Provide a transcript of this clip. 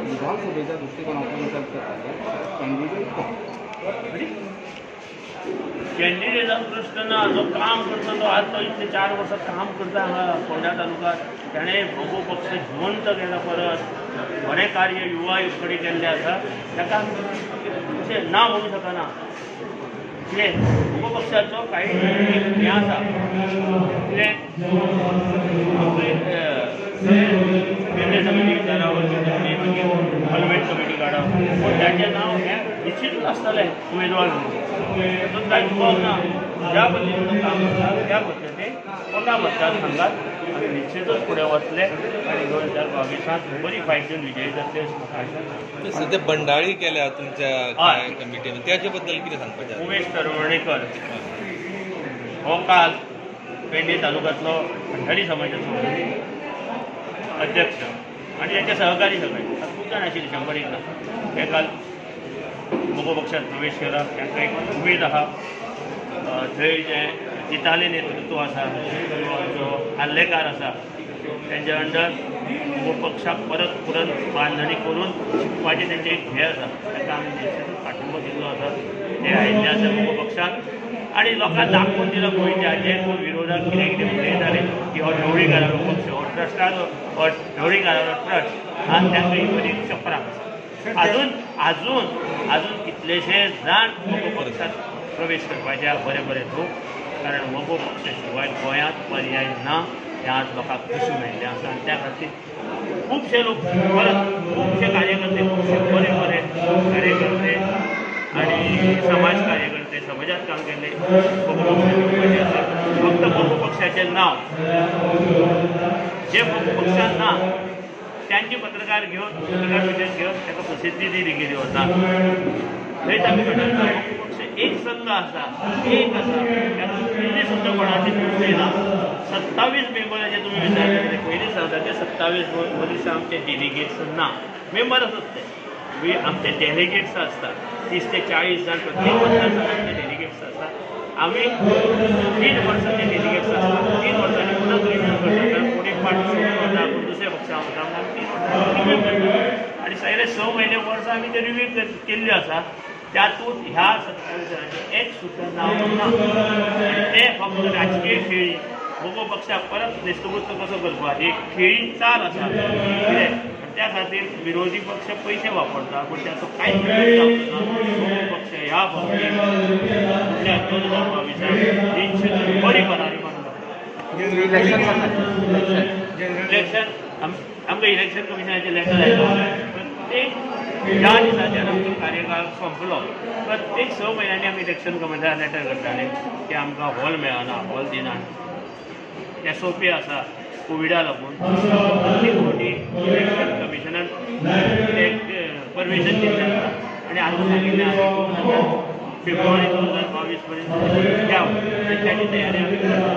विधानसभेच्या दृष्टिकोनातून विचार करताना कॅन्डिडेटा दृष्टीनं जो काम करता तो आज तो इतले 4 वर्सां काम करता हांगा फोंडा तालुक्यांत ताणें भोगो पक्ष जिवंत केला परत बरें कार्य युवा कडेन केल्लें आसा ताका अशें ना म्हणूं शकना कितें भोगो पक्षाचो कांय हें आसा कितें केंद्रीय समिती विचारावर मागीर पार्लमेंट कमिटी काडप पूण ताचें नांव हें निश्चितूच आसतलें उमेदवार म्हणून तातूंत कांय दुबाव ना ज्या पद्दतीन काम करता त्या पद्दतीन कोटा मतदारसंघात आमी निश्चितूच फुडें वतले आनी 2022 बरी फायट दिवन विजयी जातले अशें म्हाका दिसता. सध्या बंडाळी केल्या तुमच्या कमिटीन त्याचे बद्दल कितें सांगपाचें? उमेश तरवणेकर हो काल पेडणे तालुक्यांतलो खंडारी समाजाचो अध्यक्ष आनी ताचे सहकारी सगळे खूब जाण आशिल्ले 100 ना हे काल भोगो पक्षांत प्रवेश केला. तांकां एक उमेद आहा थंय जे जिताले नेतृत्व आसा जो आल्लेकार आसा त्यांच्या अंडर भोगो पक्षाक परत बांधणी करून शिकपाचें तेंचें एक ध्येय आसा ताका आमी निश्चितूच पाठिंबो दिल्लो आसा. ते आयिल्ले आसा भोगो पक्षाक आनी लोकांक दाखोवन दिला गोंयच्या जे कोण विरोधाक कितें कितें उलयताले की हो ढवळीकाराचो पक्ष हो ट्रस्टाचो हो ढवळीकाराचो ट्रस्ट आनी तांकां ही बरी चपराक अजून कितलेशे जाण भोगो पक्षांत प्रवेश करपाचे बरें लोक कारण भोगो पक्षा शिवाय गोंयांत पर्याय ना हें आज लोकांक दिसून आयिल्लें आसा आनी त्या खातीर खुबशे लोक परत खुबशे कार्यकर्ते खुबशे बरे कार्यकर्ते आनी समाज कार्यकर्ते समाजात काम केले भोगो पक्षाचे आसा. फक्त भोगो पक्षाचें नांव जे भोगो पक्षान ना त्यांची पत्रकार मिटींग घेवन ताका प्रसिद्धी दिली गेली वता थंय ताका कळटा भोगो पक्ष एक संघ आसा एक आसा तातूंत पयलीं सुद्दां कोणाची चुकी ना. 27 मेंबराचे तुमी विचारले पयलीं सांगता 27 वर्सां आमचे डेलिगेट्स ना मेंबरच ते आमचे डेलिगेट्स आसतात 30 ते 40 जाण प्रत्येक मतदारसंघाचे डेलिगेट्स आसतात. आमी 3 वर्सांचे डेलिगेट्स आसतात 3 वर्सांनी परत रिन्यू करतात कोणी पार्टी सोडून वता कोण दुसऱ्या पक्षान वता आमी 3 वर्सांनी रिव्यू करतात आनी सगळे 6 म्हयने वर्सां आमी ते रिव्यू केल्ली आसा. त्यातूंत ह्या 27 जाणांचें एक सुद्दां नांव ना आनी ते फक्त राजकीय खेळी भोगो पक्षाक परत नेस्तबुत्त कसो करपाक एक खेळी चाल आसा कितें त्या खातीर विरोधी पक्ष पयशे वापरता पूण त्याचो कांयच उपयोग जावचो ना. भोगो पक्ष ह्या फावटी फुडल्या 2022 निश्चित बरी भरारी मारता. इलेक्शन आमकां इलेक्शन कमिशनाचें लेटर आयलां प्रत्येक ज्या दिसाच्यान आमचो कार्यकाळ संपलो प्रत्येक 6 म्हयन्यांनी आमी इलेक्शन कमिशनाक लेटर करताले की आमकां हॉल मेळना हॉल दिनात. SOP आसा कोविडा लागून प्रत्येक फावटी इलेक्शन कमिशनान परमिशन दिल्लें आसा आनी आतां सांगिल्लें आसा फेब्रुवारी 2022 पर्यंत या ताची तयारी आमी करता.